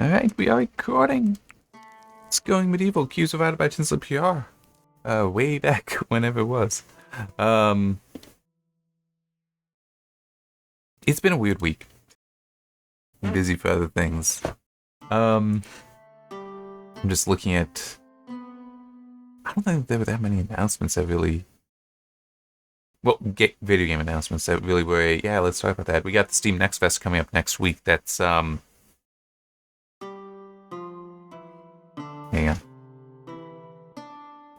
Alright, we are recording. It's Going Medieval, cues provided by Tinsley PR. Way back, whenever it was. It's been a weird week. I'm busy for other things. I'm just looking at... I don't think there were that many announcements that really... Well, video game announcements that really were yeah, let's talk about that. We got the Steam Next Fest coming up next week. That's, hang on.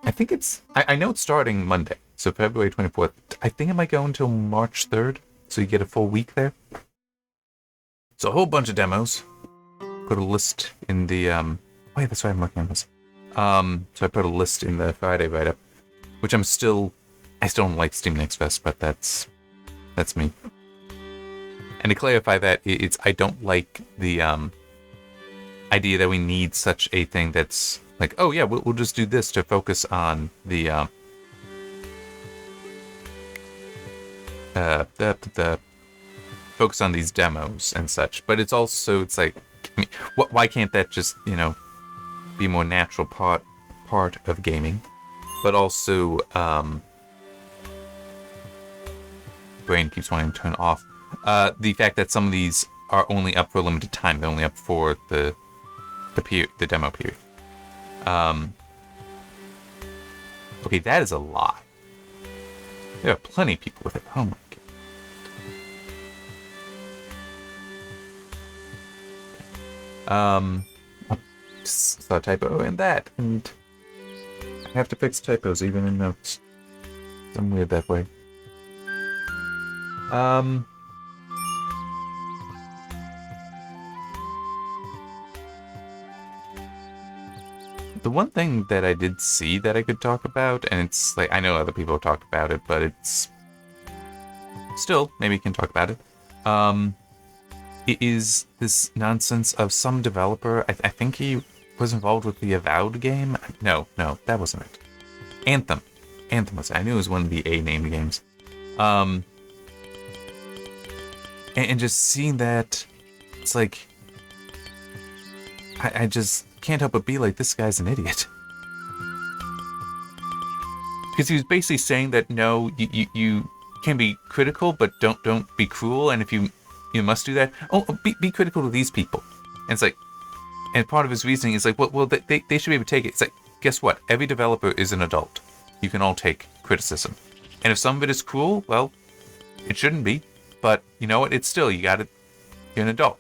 I think it's... I know it's starting Monday, so February 24th. I think it might go until March 3rd, so you get a full week there. So a whole bunch of demos. Put a list in the... Wait, that's why I'm working on this. So I put a list in the Friday write-up, which I still don't like Steam Next Fest, but that's me. And to clarify that, it's I don't like the idea that we need such a thing that's like, oh yeah, we'll just do this to focus on the focus on these demos and such. But it's also, it's like, I mean, why can't that just, be a more natural part of gaming? But also, brain keeps wanting to turn off. The fact that some of these are only up for a limited time. They're only up for the demo period. Okay, that is a lot. There are plenty of people with it. Oh my god. Just saw a typo in that, and I have to fix typos even in notes. I'm weird that way. The one thing that I did see that I could talk about, and it's like, I know other people have talked about it, but it's still, maybe you can talk about it. It is this nonsense of some developer, I think he was involved with the Avowed game? No, that wasn't it. Anthem was it. I knew it was one of the A-named games. And just seeing that, it's like, I just can't help but be like, this guy's an idiot. Because he was basically saying that, no, you can be critical, but don't be cruel, and if you must do that, be critical to these people. And it's like, and part of his reasoning is like, well, they should be able to take it. It's like, guess what? Every developer is an adult. You can all take criticism. And if some of it is cruel, well, it shouldn't be. But you know what? It's still, you're an adult.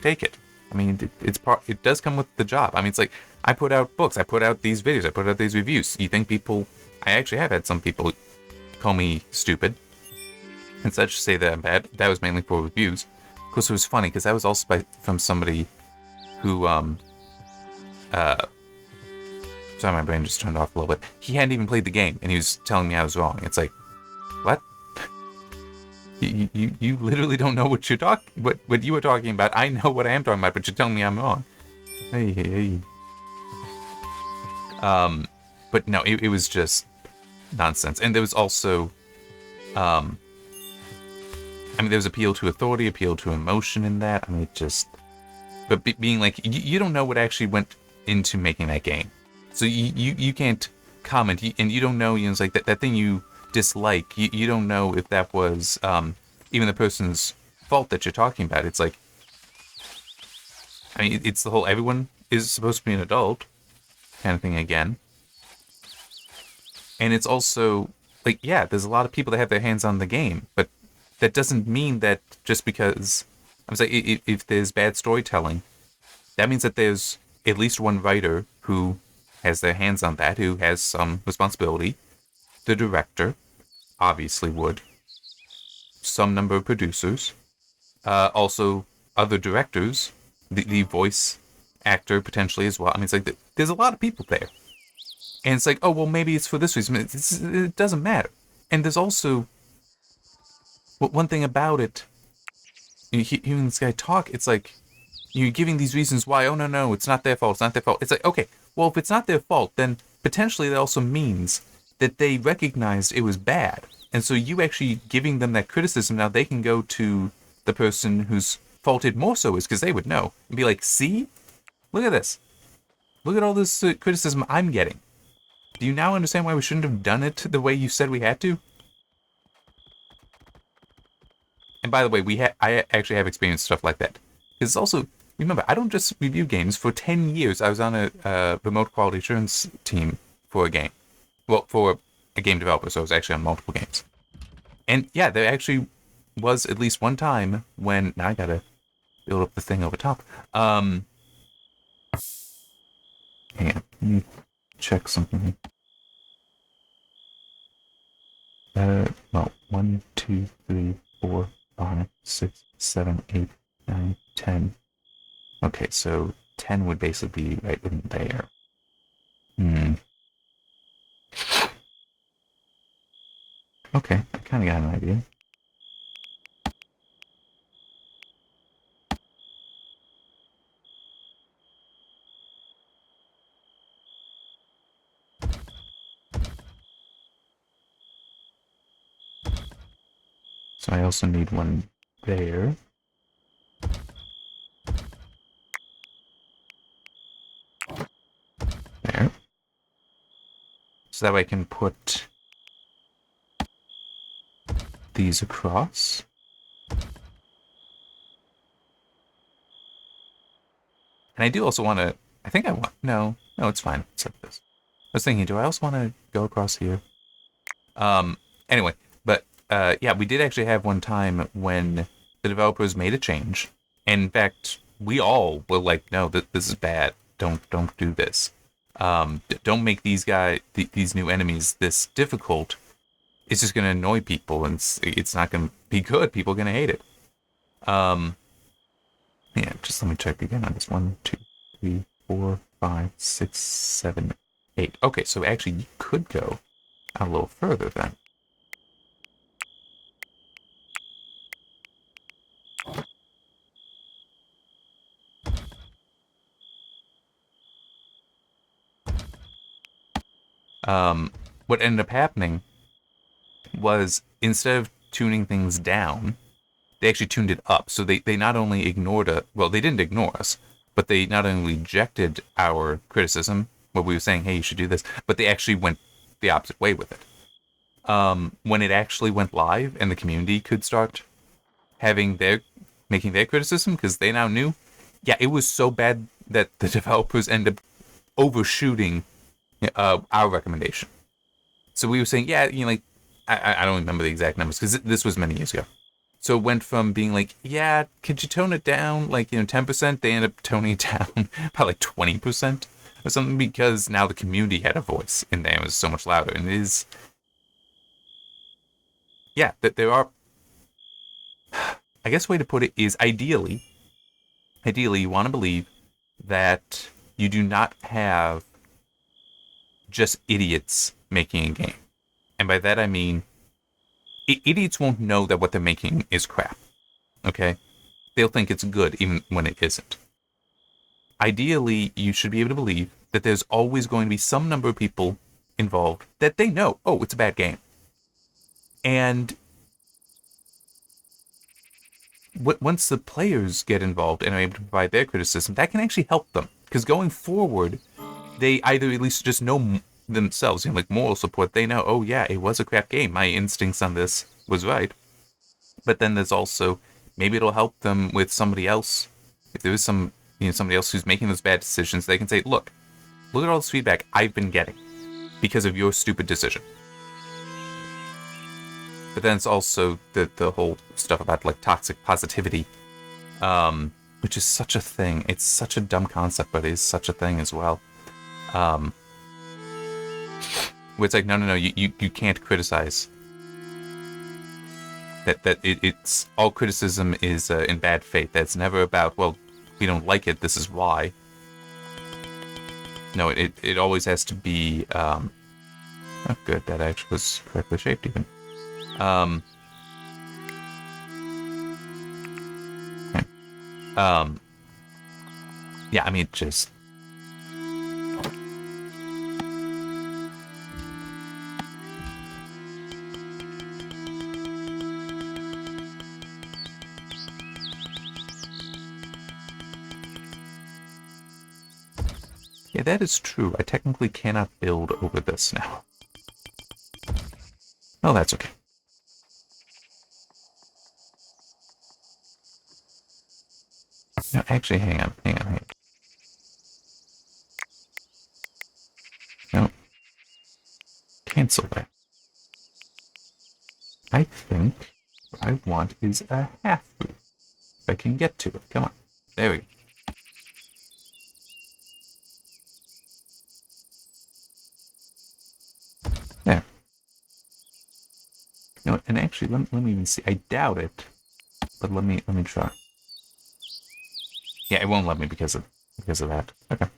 Take it. I mean, it does come with the job. I mean, it's like, I put out books, I put out these videos, I put out these reviews. You think people, I actually have had some people call me stupid and such, say that I'm bad. That was mainly for reviews. Of course, it was funny, because that was also from somebody who, sorry, my brain just turned off a little bit. He hadn't even played the game, and he was telling me I was wrong. It's like, what? You literally don't know what what you were talking about. I know what I am talking about, but you're telling me I'm wrong. Hey. But no, it was just nonsense. And there was also, I mean, there was appeal to authority, appeal to emotion in that. I mean, it just, but being like, you don't know what actually went into making that game. So you can't comment, and you don't know, it's like that thing you dislike, you don't know if that was even the person's fault that you're talking about. It's like, I mean, it's the whole everyone is supposed to be an adult kind of thing again. And it's also like, yeah, there's a lot of people that have their hands on the game, but that doesn't mean that just because, I'm saying, if there's bad storytelling, that means that there's at least one writer who has their hands on that, who has some responsibility. The director obviously would. Some number of producers. Also, other directors. The voice actor potentially as well. I mean, it's like, there's a lot of people there. And it's like, oh, well, maybe it's for this reason. It doesn't matter. And there's also, one thing about it, hearing this guy talk, it's like, you're giving these reasons why, oh, no, it's not their fault, It's like, okay, well, if it's not their fault, then potentially that also means that they recognized it was bad. And so you actually giving them that criticism, now they can go to the person whose fault it more so is, because they would know, and be like, see? Look at this. Look at all this criticism I'm getting. Do you now understand why we shouldn't have done it the way you said we had to? And by the way, I actually have experienced stuff like that. Because also, remember, I don't just review games. For 10 years, I was on a remote quality assurance team for a game. Well, for a game developer, so I was actually on multiple games. And yeah, there actually was at least one time when... Now I gotta build up the thing over top. Hang on, let me check something. Well, 1, 2, 3, 4, 5, 6, 7, 8, 9, 10. Okay, so 10 would basically be right in there. Okay, I kind of got an idea. So I also need one there. There. So that way I can put these across. And I do also want to... I think I want... No, it's fine. It's like this. I was thinking, do I also want to go across here? Anyway, but yeah, we did actually have one time when the developers made a change. And in fact, we all were like, no, this is bad. Don't do this. Don't make these these new enemies this difficult. It's just going to annoy people, and it's not going to be good. People are going to hate it. Yeah, just let me check again on this. 1, 2, 3, 4, 5, 6, 7, 8. Okay, so actually you could go a little further then. What ended up happening was instead of tuning things down, they actually tuned it up. So they not only ignored well, they didn't ignore us, but they not only rejected our criticism, where we were saying, hey, you should do this, but they actually went the opposite way with it. When it actually went live and the community could start making their criticism, because they now knew, yeah, it was so bad that the developers ended up overshooting our recommendation. So we were saying, yeah, like, I don't remember the exact numbers, because this was many years ago. So it went from being like, yeah, could you tone it down, like, 10%? They ended up toning it down by like 20% or something, because now the community had a voice in there. It was so much louder. And it is, yeah, that there are, I guess the way to put it is ideally, you want to believe that you do not have just idiots making a game. And by that I mean, idiots won't know that what they're making is crap. Okay? They'll think it's good even when it isn't. Ideally, you should be able to believe that there's always going to be some number of people involved that they know, oh, it's a bad game. And once the players get involved and are able to provide their criticism, that can actually help them. Because going forward, they either at least just know themselves, like moral support, they know, oh yeah, it was a crap game. My instincts on this was right. But then there's also, maybe it'll help them with somebody else. If there is somebody else who's making those bad decisions, they can say, look at all this feedback I've been getting because of your stupid decision. But then it's also the whole stuff about like toxic positivity, which is such a thing. It's such a dumb concept, but it is such a thing as well. Where it's like, no, you can't criticize. That it's all criticism is in bad faith. That's never about, well, we don't like it, this is why. No, it always has to be, oh, good, that actually was correctly shaped even. Okay. Yeah, I mean, just... Yeah, that is true. I technically cannot build over this now. Oh, that's okay. No, actually, hang on. No. Cancel that. I think what I want is a half roof. If I can get to it. Come on. There we go. There. No, and actually, let me even see. I doubt it, but let me try. Yeah, it won't let me because of that. Okay.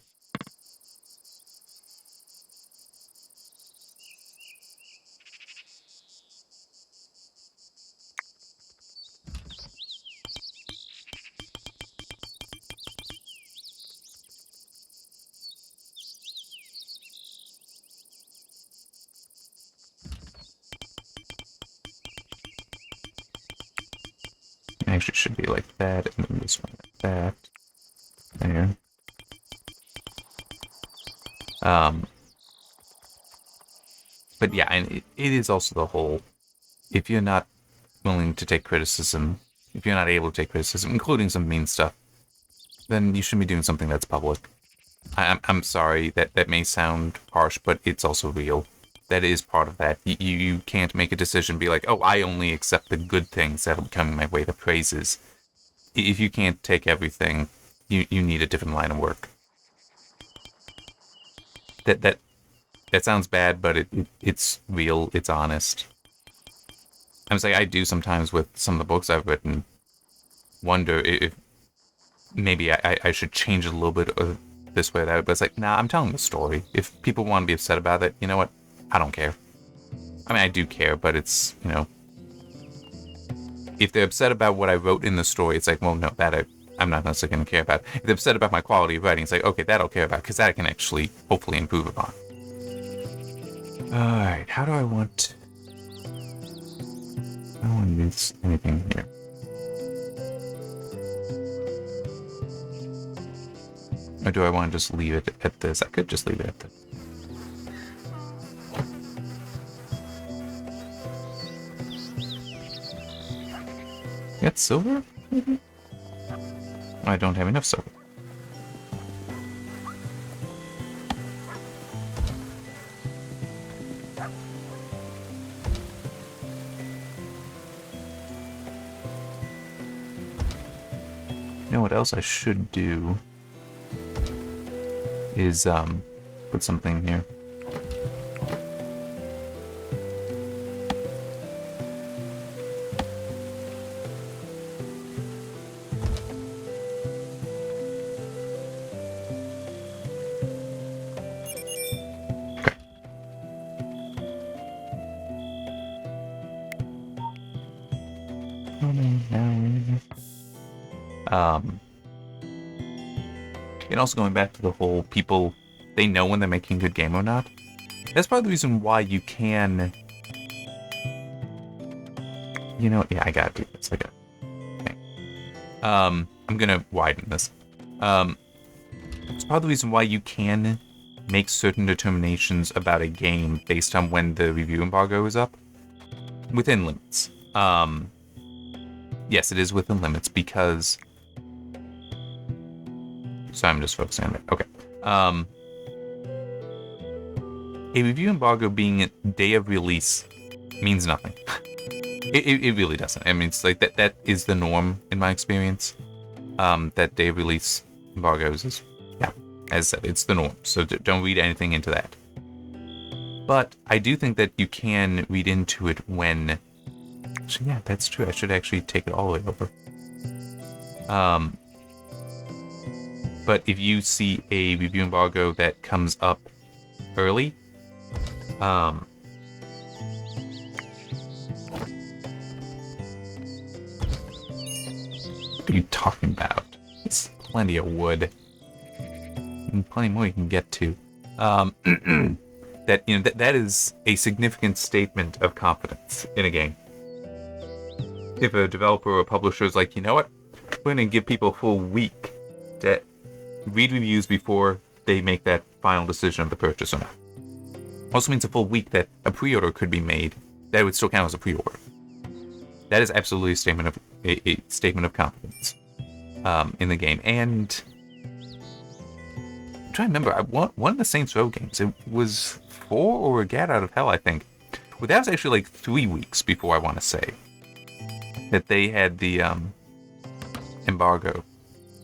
It actually should be like that, and then this one like that. There. But yeah, and it is also the whole. If you're not willing to take criticism, if you're not able to take criticism, including some mean stuff, then you shouldn't be doing something that's public. I'm sorry that may sound harsh, but it's also real. That is part of that. You can't make a decision, be like, oh, I only accept the good things that'll be coming my way, the praises. If you can't take everything, you need a different line of work. That sounds bad, but it's real. It's honest. I'm saying I do sometimes with some of the books I've written wonder if maybe I should change it a little bit this way or that. But it's like, nah, I'm telling the story. If people want to be upset about it, you know what? I don't care. I mean, I do care, but it's, if they're upset about what I wrote in the story, it's like, well, no, I'm not necessarily going to care about. If they're upset about my quality of writing, it's like, okay, that I'll care about, because that I can actually hopefully improve upon. Alright, how do I want... I don't want to miss anything here. Or do I want to just leave it at this? I could just leave it at this. Get silver? Mm-hmm. I don't have enough silver. You know what else I should do is put something here. And also going back to the whole people, they know when they're making a good game or not. That's part of the reason why you can... yeah, I gotta do this. Okay. I'm gonna widen this. It's part of the reason why you can make certain determinations about a game based on when the review embargo is up. Within limits. Yes, it is within limits because... So I'm just focusing on that. Okay. A review embargo being a day of release means nothing. it really doesn't. I mean, it's like that is the norm in my experience. That day of release embargoes is, yeah, as I said, it's the norm. So don't read anything into that. But I do think that you can read into it when... Actually, yeah, that's true. I should actually take it all the way over. But if you see a review embargo that comes up early, what are you talking about? It's plenty of wood. And plenty more you can get to. That is a significant statement of confidence in a game. If a developer or a publisher is like, you know what? We're going to give people a full week to read reviews before they make that final decision of the purchase or not. Also means a full week that a pre-order could be made that would still count as a pre-order. That is absolutely a statement of confidence in the game. And I'm trying to remember, one of the Saints Row games, it was 4 or a Gat Out of Hell, I think. Well, that was actually like 3 weeks before, I want to say, that they had the embargo.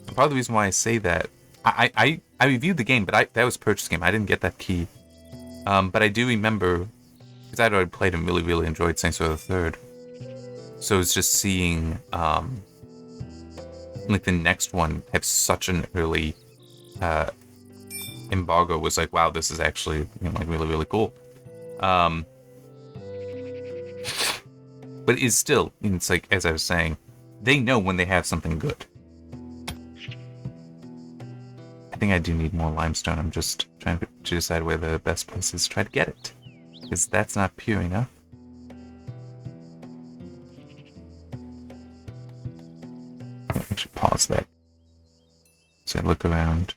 And part of the reason why I say that, I reviewed the game, but that was a purchase game. I didn't get that key. But I do remember, because I'd already played and really, really enjoyed Saints Row the Third. So it's just seeing, like, the next one have such an early embargo was like, wow, this is actually, you know, like, really, really cool. But it's still, it's like, as I was saying, they know when they have something good. I think I do need more limestone. I'm just trying to decide where the best place is to try to get it. Because that's not pure enough. I should pause that. So I look around.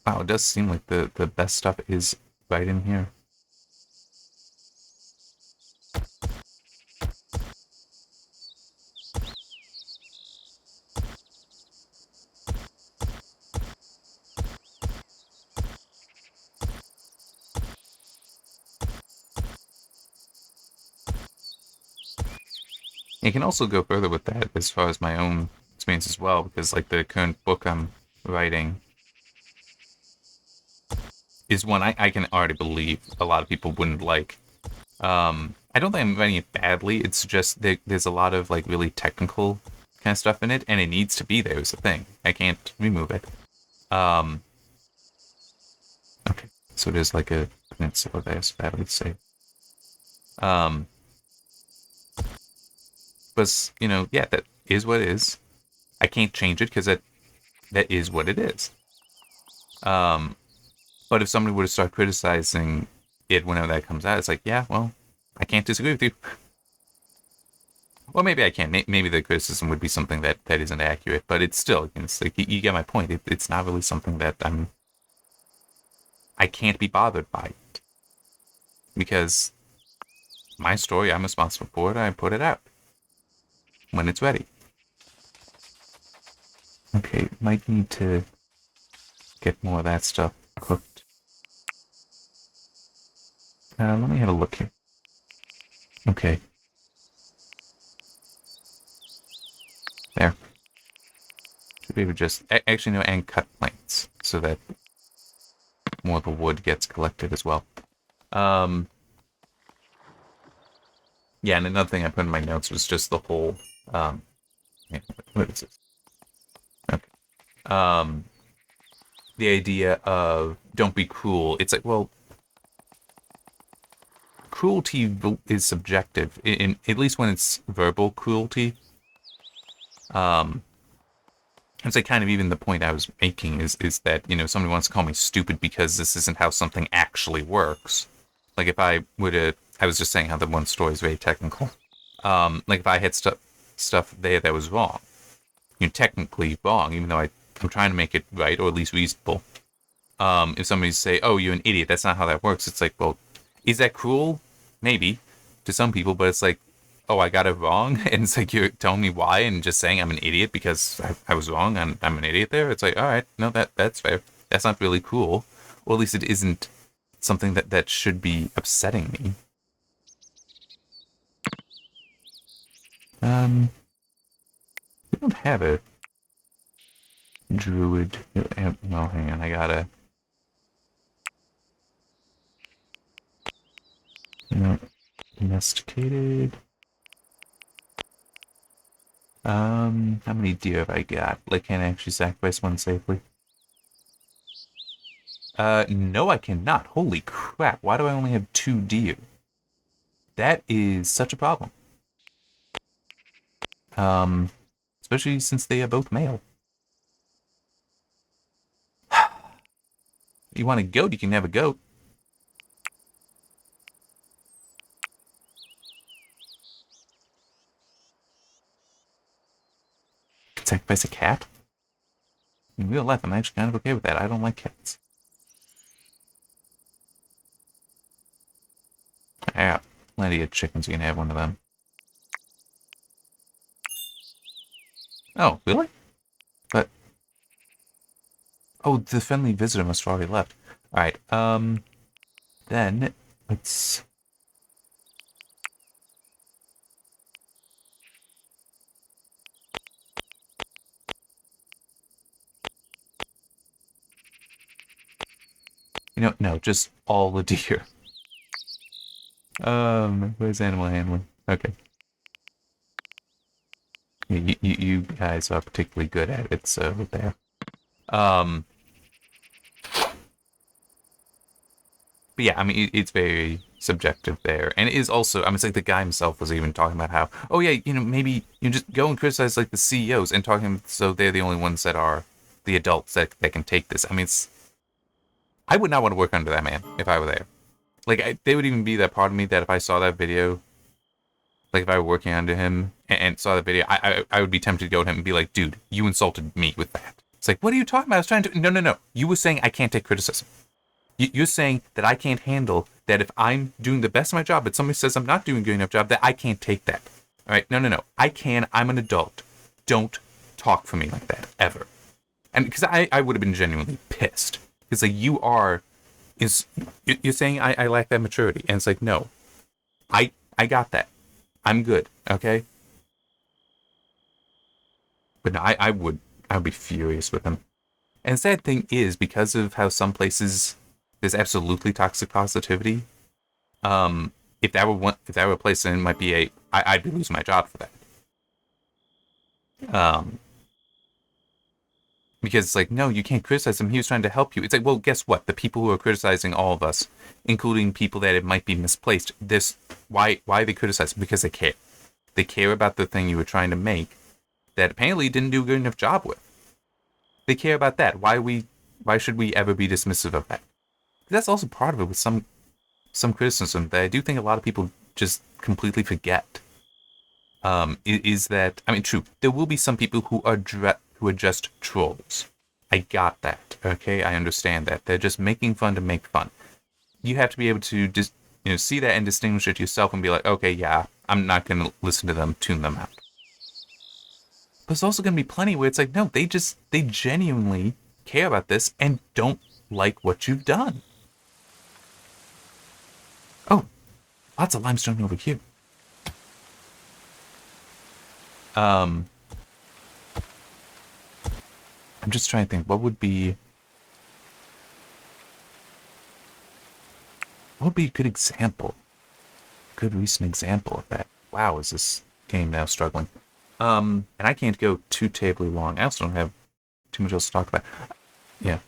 Wow, it does seem like the best stuff is right in here. You can also go further with that as far as my own experience as well, because like the current book I'm writing is one I can already believe a lot of people wouldn't like. I don't think I'm writing it badly. It's just there's a lot of like really technical kind of stuff in it, and it needs to be there is the thing. I can't remove it. Okay, so there's like a peninsula there, so that would say. But you know, yeah, that is what it is. I can't change it because that is what it is. But if somebody were to start criticizing it whenever that comes out, it's like, yeah, well, I can't disagree with you. Well, maybe I can. Maybe the criticism would be something that isn't accurate, but it's still, it's like, you get my point. It's not really something that I can't be bothered by it. Because my story, I'm responsible for it, I put it out when it's ready. Okay, might need to get more of that stuff cooked. Let me have a look here. Okay. There. Should be able to just, actually no, and cut planks so that more of the wood gets collected as well. Yeah, and another thing I put in my notes was just the whole, yeah, what is this? Okay. The idea of don't be cruel. It's like, well, cruelty is subjective, in at least when it's verbal cruelty. It's like kind of even the point I was making is that, you know, somebody wants to call me stupid because this isn't how something actually works. Like if I was just saying how the one story is very technical. Like if I had stuff there that was wrong, you know, technically wrong, even though I'm trying to make it right or at least reasonable. If somebody say, "Oh, you're an idiot," that's not how that works. It's like, well, is that cruel? Maybe to some people, but it's like, oh, I got it wrong, and it's like you're telling me why, and just saying I'm an idiot because I was wrong and I'm an idiot there. It's like, all right, no, that's fair. That's not really cool, or at least it isn't something that should be upsetting me. We don't have a druid. Well, hang on, I gotta. No, domesticated. How many deer have I got? Like, can I actually sacrifice one safely? No, I cannot. Holy crap! Why do I only have 2 deer? That is such a problem. Especially since they are both male. You want a goat? You can have a goat. Sacrifice a cat? In real life, I'm actually kind of okay with that. I don't like cats. Yeah, plenty of chickens. You can have one of them. Oh, really? But oh, the friendly visitor must have already left. All right. Then let's. No, just all the deer. Where's animal handling? Okay. You guys are particularly good at it, so there. Um, but yeah, I mean, it's very subjective there, and it is also. I mean, it's like the guy himself was even talking about how, oh yeah, maybe you just go and criticize like the CEOs and talking so they're the only ones that are the adults that can take this. I mean, I would not want to work under that man if I were there. Like, there would even be that part of me that if I saw that video, like if I were working under him and saw the video, I would be tempted to go to him and be like, dude, you insulted me with that. It's like, what are you talking about? I was trying to. No. You were saying I can't take criticism. You're saying that I can't handle that if I'm doing the best of my job, but somebody says I'm not doing a good enough job, that I can't take that. All right? No. I can. I'm an adult. Don't talk for me like that, ever. And because I would have been genuinely pissed. Because like you're saying I lack that maturity. And it's like, no. I got that. I'm good, okay? But no, I would be furious with him. And the sad thing is, because of how some places there's absolutely toxic positivity, if that were a place, then it might be I'd be losing my job for that. Because it's like, no, you can't criticize him. He was trying to help you. It's like, well, guess what? The people who are criticizing all of us, including people that it might be misplaced, why they criticize? Because they care. They care about the thing you were trying to make that apparently didn't do a good enough job with. They care about that. Why should we ever be dismissive of that? That's also part of it with some criticism that I do think a lot of people just completely forget. Is that, I mean, true, there will be some people who are just trolls. I got that. Okay, I understand that. They're just making fun to make fun. You have to be able to just see that and distinguish it yourself and be like, okay, yeah, I'm not going to listen to them, tune them out. But there's also going to be plenty where it's like, no, they genuinely care about this and don't like what you've done. Oh, lots of limestone over here. I'm just trying to think, what would be a good example? Good recent example of that. Wow, is this game now struggling? And I can't go too terribly long. I also don't have too much else to talk about. Yeah.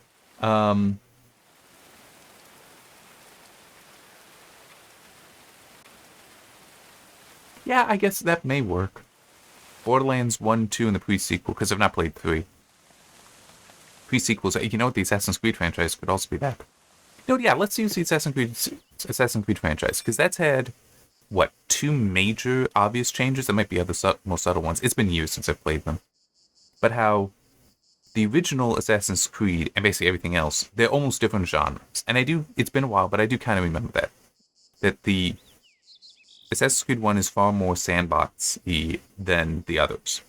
Yeah, I guess that may work. Borderlands 1, 2, and the pre-sequel, because I've not played 3. Pre-sequels, you know what, the Assassin's Creed franchise could also be that. Yeah, let's use the Assassin's Creed franchise, because that's had, what, 2 major obvious changes? There might be other more subtle ones. It's been years since I've played them. But how the original Assassin's Creed, and basically everything else, they're almost different genres. And it's been a while, but I do kind of remember that. That the Assassin's Creed 1 is far more sandbox-y than the others.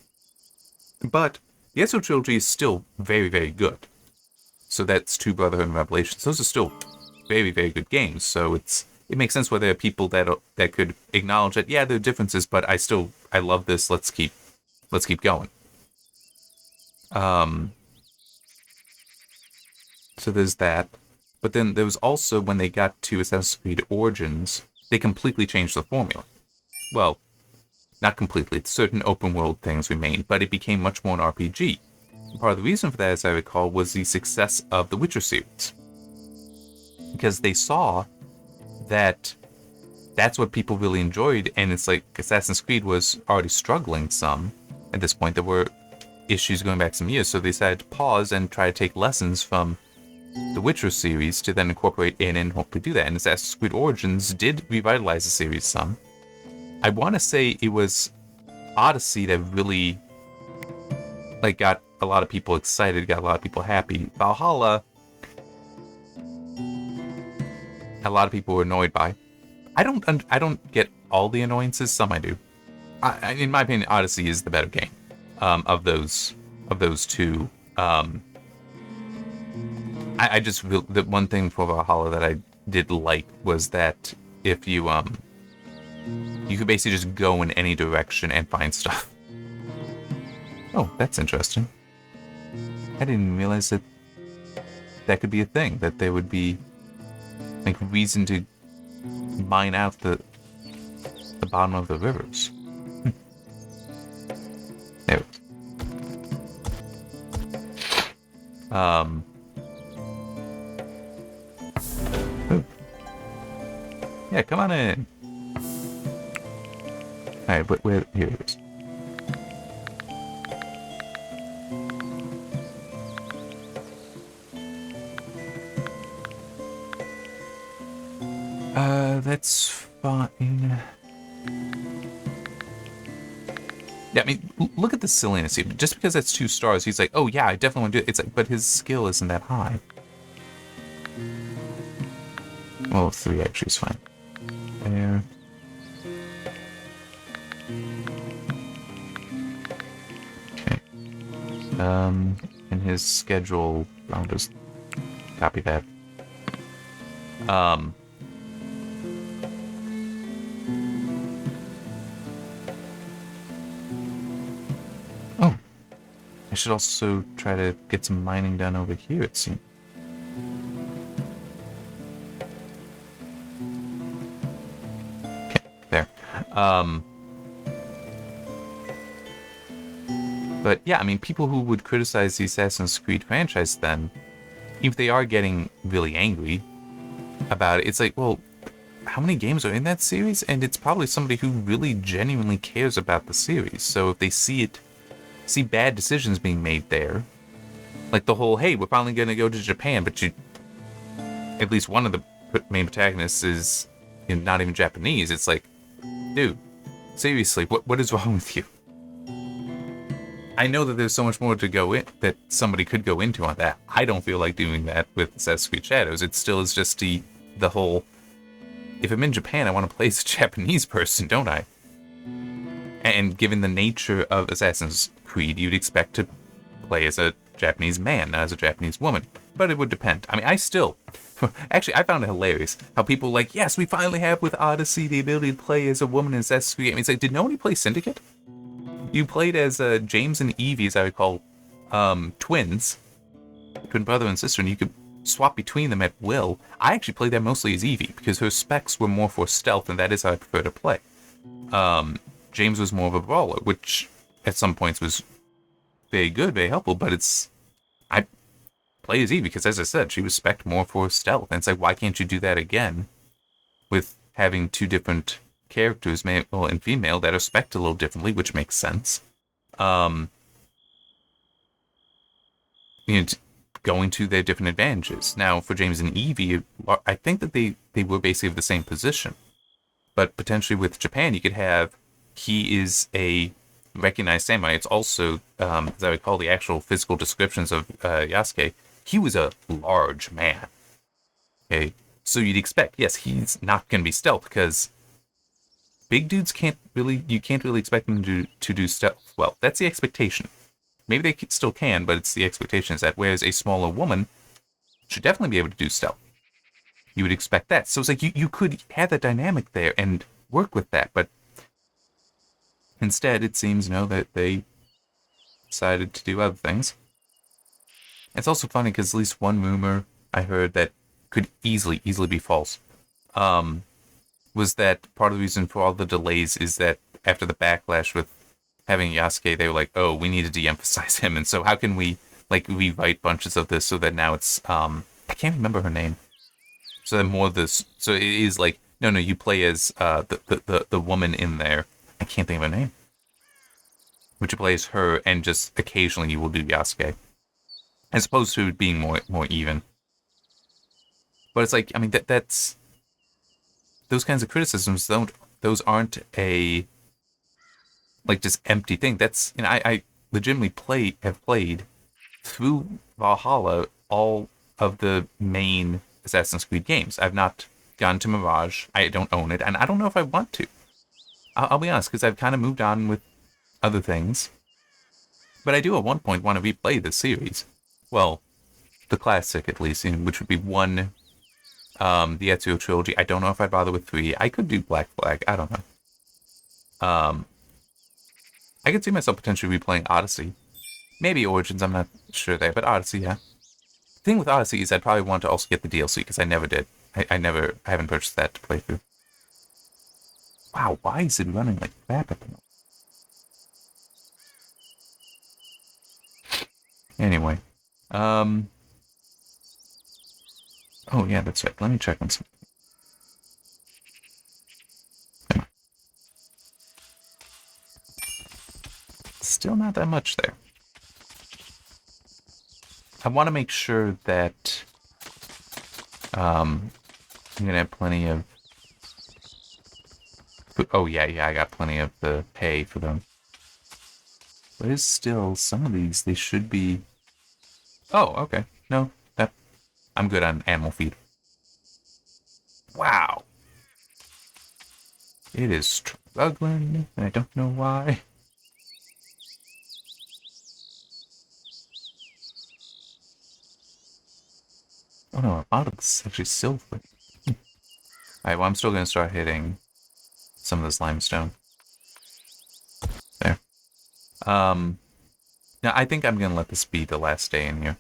But the Ezio trilogy is still very, very good. So that's Two Brotherhood and Revelations. Those are still very, very good games. So it makes sense where there are people that could acknowledge that, yeah, there are differences, but I love this. Let's keep going. So there's that. But then there was also, when they got to Assassin's Creed Origins, they completely changed the formula. Well, not completely. Certain open world things remained, but it became much more an RPG. And part of the reason for that, as I recall, was the success of the Witcher series. Because they saw that that's what people really enjoyed, and it's like Assassin's Creed was already struggling some at this point. There were issues going back some years, so they decided to pause and try to take lessons from the Witcher series to then incorporate in and hopefully do that. And Assassin's Creed Origins did revitalize the series some. I want to say it was Odyssey that really got a lot of people excited, got a lot of people happy. Valhalla, a lot of people were annoyed by. I don't get all the annoyances. Some I do. In my opinion, Odyssey is the better game of those two. I just feel the one thing for Valhalla that I did like was that if you you could basically just go in any direction and find stuff. Oh, that's interesting. I didn't realize that could be a thing, that there would be like reason to mine out the bottom of the rivers. There. Ooh. Yeah, come on in. Alright, where here it is. That's fine. Yeah, I mean, look at the silliness here. Just because that's 2 stars, he's like, oh yeah, I definitely want to do it. It's like, but his skill isn't that high. Well, 3 actually is fine. There. Okay. In his schedule, I'll just copy that. Oh, I should also try to get some mining done over here, it seems. Okay, there. But yeah, I mean, people who would criticize the Assassin's Creed franchise then, if they are getting really angry about it, it's like, well, how many games are in that series? And it's probably somebody who really genuinely cares about the series. So if they see bad decisions being made there, like the whole, hey, we're finally going to go to Japan, but at least one of the main protagonists is not even Japanese. It's like, dude, seriously, what is wrong with you? I know that there's so much more to go in that somebody could go into on that. I don't feel like doing that with Assassin's Creed Shadows. It still is just the whole, if I'm in Japan, I want to play as a Japanese person, don't I? And given the nature of Assassin's Creed, you'd expect to play as a Japanese man, not as a Japanese woman. But it would depend. I mean, actually, I found it hilarious how people like, yes, we finally have with Odyssey the ability to play as a woman in Assassin's Creed. I mean, it's like, did nobody play Syndicate? You played as James and Evie, as I recall, twins, twin brother and sister, and you could swap between them at will. I actually played that mostly as Evie, because her specs were more for stealth, and that is how I prefer to play. James was more of a brawler, which at some points was very good, very helpful, but I play as Evie, because as I said, she was spec'd more for stealth, and it's like, why can't you do that again with having 2 different characters, male and female, that are spec'd a little differently, which makes sense. Going to their different advantages. Now, for James and Evie, I think that they were basically of the same position. But potentially with Japan, you could have, he is a recognized samurai. It's also, as I recall, the actual physical descriptions of Yasuke, he was a large man. Okay, so you'd expect, yes, he's not going to be stealth, because big dudes you can't really expect them to do stealth. Well, that's the expectation. Maybe they still can, but it's the expectation is that whereas a smaller woman should definitely be able to do stealth. You would expect that. So it's like you could have that dynamic there and work with that, but instead it seems, that they decided to do other things. It's also funny because at least one rumor I heard that could easily be false. Was that part of the reason for all the delays is that after the backlash with having Yasuke, they were like, oh, we need to de-emphasize him, and so how can we rewrite bunches of this so that now it's I can't remember her name. So it is like, no, you play as the woman in there. I can't think of her name. Which you play as her, and just occasionally you will do Yasuke, as opposed to it being more even. But it's like, I mean, that's those kinds of criticisms aren't a just empty thing. That's, I legitimately have played through Valhalla all of the main Assassin's Creed games. I've not gone to Mirage. I don't own it, and I don't know if I want to. I'll be honest, because I've kind of moved on with other things. But I do at one point want to replay this series. Well, the classic at least, which would be one, the Ezio trilogy. I don't know if I'd bother with 3. I could do Black Flag. I don't know. I could see myself potentially replaying Odyssey. Maybe Origins, I'm not sure there, but Odyssey, yeah. The thing with Odyssey is I'd probably want to also get the DLC, because I never did. I haven't purchased that to play through. Wow, why is it running like crap at the moment? Anyway. Oh yeah, that's right. Let me check on something. Still not that much there. I want to make sure that I'm gonna have plenty of. Oh yeah, I got plenty of the pay for them. But it's still some of these they should be. Oh, okay. No, that I'm good on animal feed. Wow, it is struggling, and I don't know why. Oh no, a lot of this is actually silver. Alright, well, I'm still gonna start hitting some of this limestone. There. Now I think I'm gonna let this be the last day in here.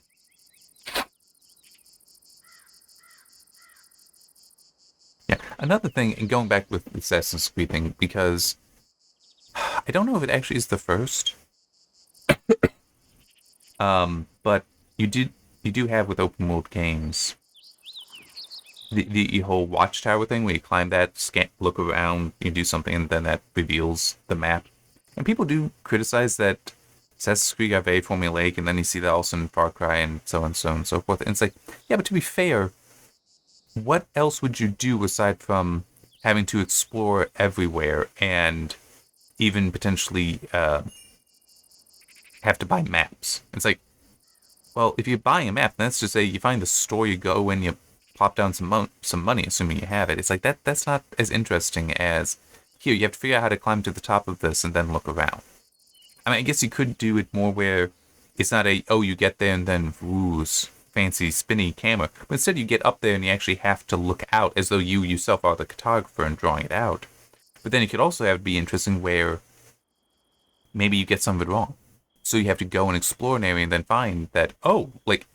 Yeah, another thing, and going back with the Assassin's Creed thing, because I don't know if it actually is the first, but you do have with open world games the whole watchtower thing where you climb that, scan, look around, you do something, and then that reveals the map. And people do criticize that Assassin's Creed got very formulaic, and then you see that also in Far Cry and so on and so on and so forth. And it's like, yeah, but to be fair, what else would you do aside from having to explore everywhere and even potentially have to buy maps? It's like, well, if you're buying a map, then that's just say you find the store, you go and you plop down some money, assuming you have it. It's like that's not as interesting as here. You have to figure out how to climb to the top of this and then look around. I mean, I guess you could do it more where it's not you get there and then ooh, fancy spinny camera, but instead you get up there and you actually have to look out as though you yourself are the cartographer and drawing it out. But then you could also have it be interesting where maybe you get some of it wrong. So you have to go and explore an area and then find that, like,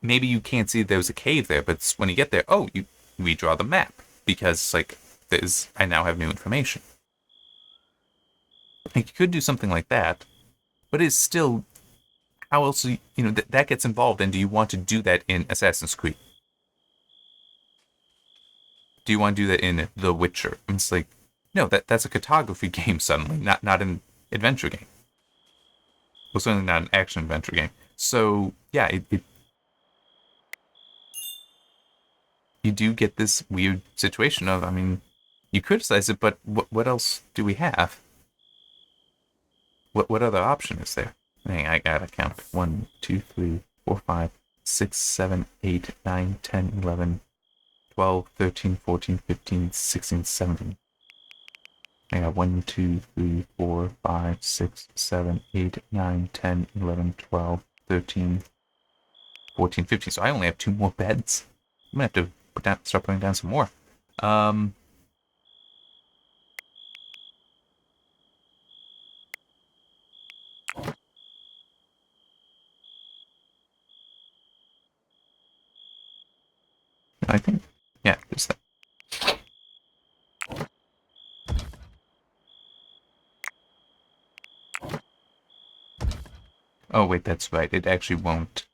maybe you can't see there was a cave there, but when you get there, you redraw the map because like I now have new information. Like you could do something like that, but it's still how else that gets involved. And do you want to do that in Assassin's Creed? Do you want to do that in The Witcher? And it's like no, that's a cartography game suddenly, not an adventure game. Well, certainly not an action adventure game. So yeah, you do get this weird situation of, I mean, you criticize it, but what else do we have? What other option is there? Dang, I gotta count. 1, 2, 3, 4, 5, 6, 7, 8, 9, 10, 11, 12, 13, 14, 15, 16, 17. I got 1, 2, 3, 4, 5, 6, 7, 8, 9, 10, 11, 12, 13, 14, 15. So I only have 2 more beds. I'm gonna have to start putting down some more. I think, yeah, there's that. Oh wait, that's right. It actually won't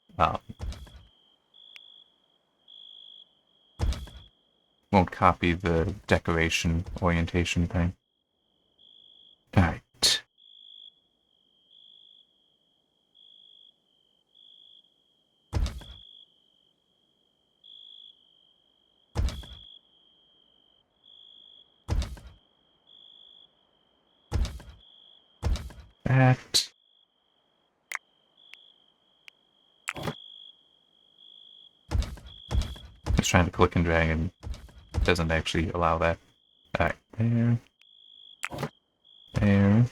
copy the decoration orientation thing. All right. That. trying to click and drag and it doesn't actually allow that. Alright, there. There.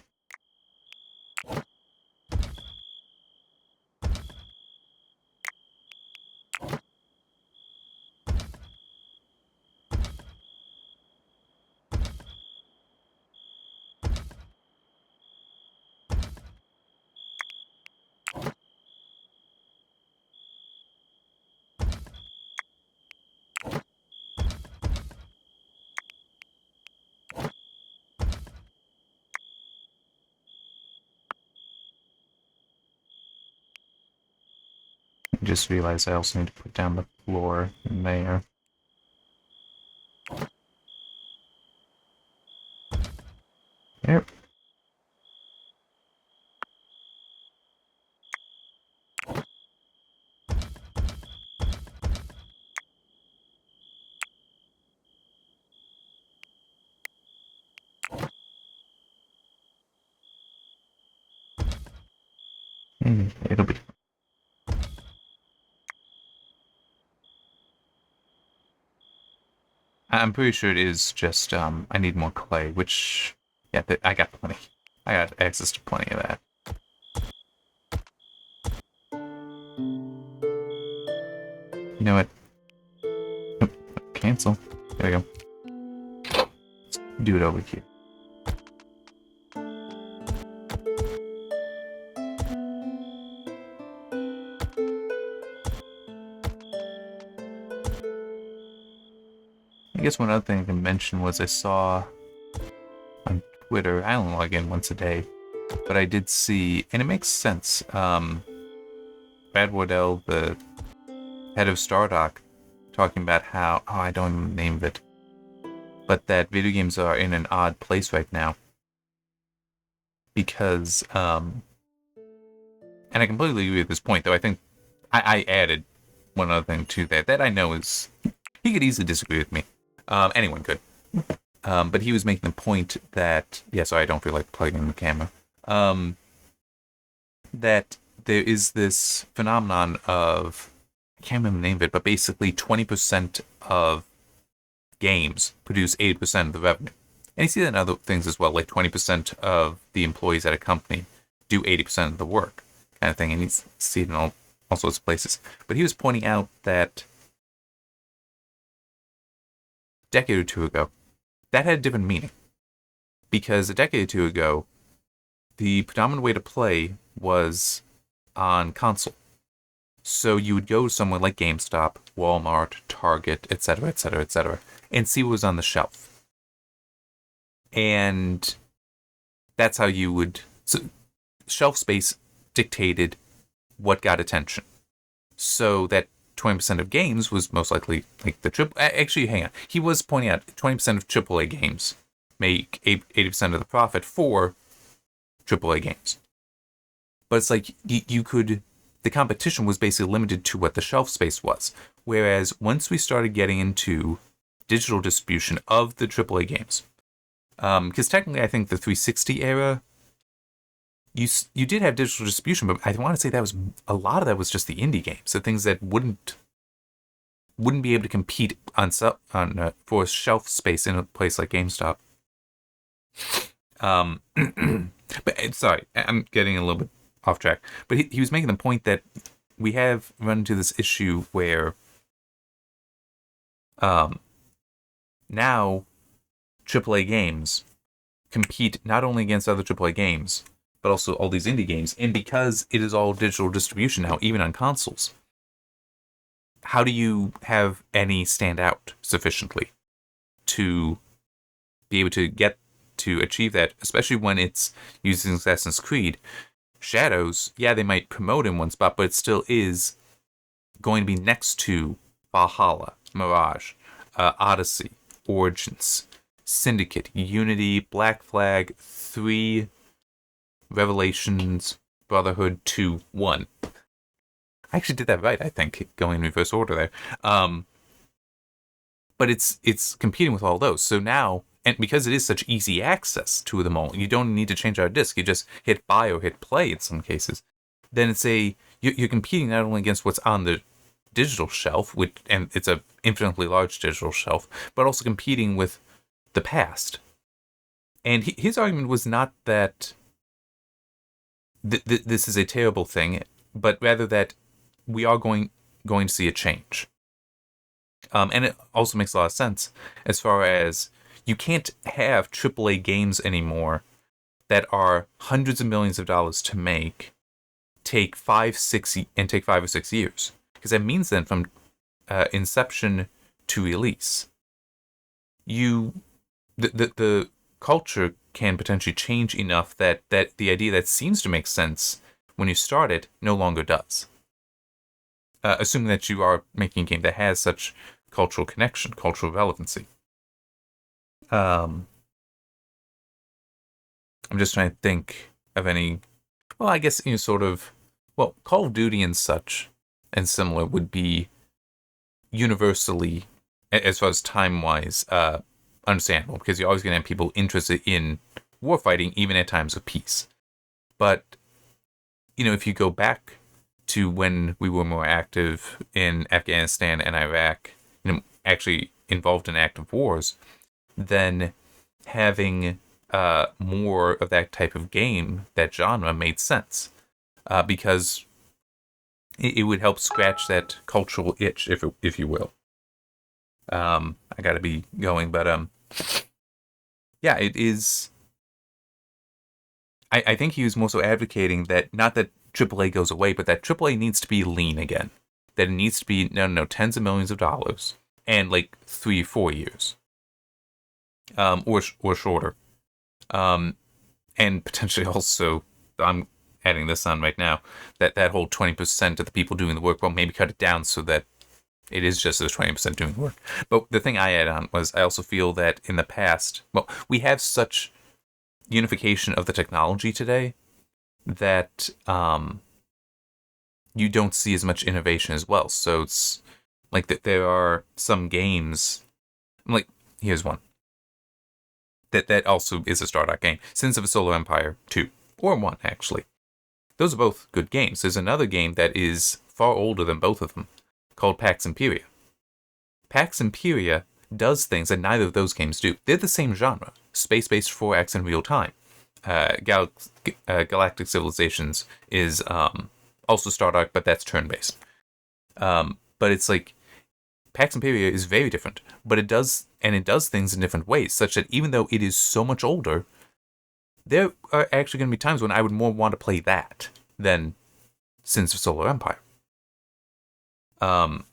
I just realized I also need to put down the floor in there. Yep. It'll be. I'm pretty sure it is just, I need more clay, which, yeah, I got plenty. I got access to plenty of that. You know what? Nope. Cancel. There we go. Let's do it over here. I guess one other thing I can mention was I saw on Twitter, I don't log in once a day, but I did see, and it makes sense, Brad Wardell, the head of Stardock, talking about how, I don't even name it, but that video games are in an odd place right now. Because, and I completely agree with this point, though I think I added one other thing to that I know is, he could easily disagree with me. Anyone could. But he was making the point that, yeah, sorry, I don't feel like plugging in the camera, that there is this phenomenon of, I can't remember the name of it, but basically 20% of games produce 80% of the revenue. And you see that in other things as well, like 20% of the employees at a company do 80% of the work, kind of thing, and you see it in all sorts of places. But he was pointing out that decade or two ago, that had a different meaning. Because a decade or two ago, the predominant way to play was on console. So you would go somewhere like GameStop, Walmart, Target, etc., etc., etc., and see what was on the shelf. And that's how you would... So shelf space dictated what got attention. So that 20% of games was most likely like the triple. Actually, hang on. He was pointing out 20% of AAA games make 80% of the profit for AAA games. But it's like you could. The competition was basically limited to what the shelf space was. Whereas once we started getting into digital distribution of the AAA games, because technically I think the 360 era, you did have digital distribution, but I want to say that was a lot of that was just the indie games, the things that wouldn't be able to compete for shelf space in a place like GameStop. But sorry, I'm getting a little bit off track. But he was making the point that we have run into this issue where now AAA games compete not only against other AAA games, but also all these indie games. And because it is all digital distribution now, even on consoles, how do you have any stand out sufficiently to be able to get to achieve that, especially when it's using Assassin's Creed? Shadows, yeah, they might promote in one spot, but it still is going to be next to Valhalla, Mirage, Odyssey, Origins, Syndicate, Unity, Black Flag, 3, Revelations, Brotherhood, 2, 1. I actually did that right, I think, going in reverse order there. But it's competing with all those. So now, and because it is such easy access to them all, you don't need to change our disc. You just hit buy or hit play in some cases. Then it's you're competing not only against what's on the digital shelf, and it's a infinitely large digital shelf, but also competing with the past. And his argument was not that this is a terrible thing, but rather that we are going to see a change. And it also makes a lot of sense as far as you can't have AAA games anymore that are hundreds of millions of dollars to make take 5 or 6 years, because that means then from inception to release, the culture can potentially change enough that the idea that seems to make sense when you start it no longer does. Assuming that you are making a game that has such cultural connection, cultural relevancy. I'm just trying to think of any. Well, I guess sort of. Well, Call of Duty and such and similar would be universally, as far as time-wise, understandable, because you're always going to have people interested in warfighting, even at times of peace. But if you go back to when we were more active in Afghanistan and Iraq, actually involved in active wars, then having more of that type of game, that genre, made sense. Because it would help scratch that cultural itch, if you will. I gotta be going, but yeah, it is. I think he was more so advocating that not that AAA goes away, but that AAA needs to be lean again. That it needs to be tens of millions of dollars and like 3 or 4 years, or shorter, and potentially also I'm adding this on right now, that whole 20% of the people doing the work, well, maybe cut it down so that it is just those 20% doing the work. But the thing I add on was I also feel that in the past, well, we have such unification of the technology today that you don't see as much innovation as well. So it's like that there are some games, like, here's one. That also is a Stardock game. Sins of a Solar Empire 2, or 1, actually. Those are both good games. There's another game that is far older than both of them, called Pax Imperia. Pax Imperia does things that neither of those games do. They're the same genre, space-based 4X in real time. Galactic Civilizations is also Stardock, but that's turn-based. But it's like, Pax Imperia is very different, but it does things in different ways, such that even though it is so much older, there are actually going to be times when I would more want to play that than Sins of Solar Empire. And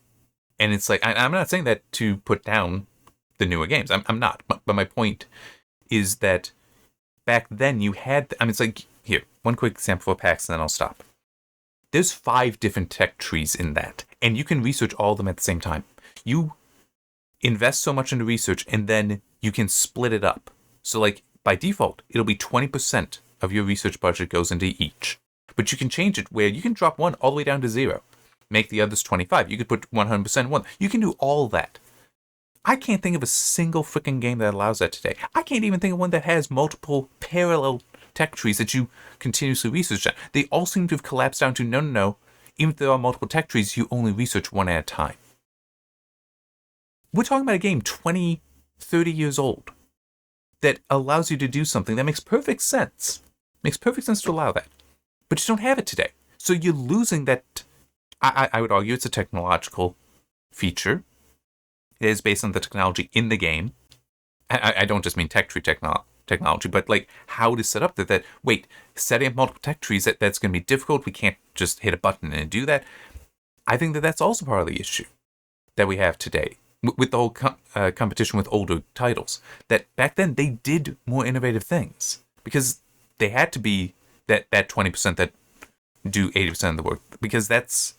it's like, I'm not saying that to put down the newer games. I'm not. But my point is that back then you had, it's like, here, one quick example for PAX and then I'll stop. There's 5 different tech trees in that, and you can research all of them at the same time. You invest so much into research, and then you can split it up. So, like, by default, it'll be 20% of your research budget goes into each. But you can change it where you can drop one all the way down to 0. Make the others 25. You could put 100% one. You can do all that. I can't think of a single freaking game that allows that today. I can't even think of one that has multiple parallel tech trees that you continuously research on. They all seem to have collapsed down to no. Even if there are multiple tech trees, you only research one at a time. We're talking about a game 20, 30 years old that allows you to do something that makes perfect sense. Makes perfect sense to allow that. But you don't have it today. So you're losing that. I would argue it's a technological feature. It is based on the technology in the game. I don't just mean tech tree technology, but like how to set up that wait, setting up multiple tech trees, that's going to be difficult. We can't just hit a button and do that. I think that's also part of the issue that we have today with the whole competition with older titles. That back then they did more innovative things because they had to be that 20% that do 80% of the work, because that's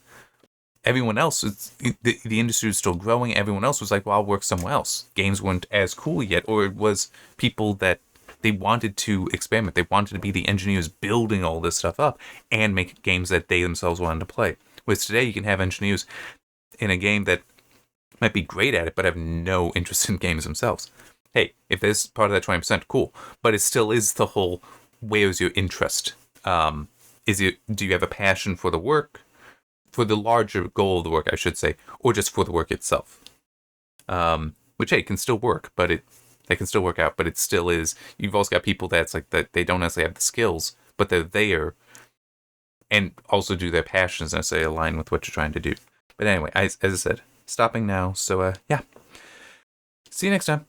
everyone else. The industry was still growing. Everyone else was like, well, I'll work somewhere else. Games weren't as cool yet, or it was people that they wanted to experiment. They wanted to be the engineers building all this stuff up and make games that they themselves wanted to play. Whereas today you can have engineers in a game that might be great at it, but have no interest in games themselves. Hey, if there's part of that 20%, cool. But it still is the whole, where's your interest? Do you have a passion for the work? for the larger goal of the work, I should say, or just for the work itself. Which, hey, can still work, but they can still work out, but it still is. You've also got people that's like that they don't necessarily have the skills, but they're there, and also do their passions necessarily align with what you're trying to do. But anyway, as I said, stopping now. So yeah, see you next time.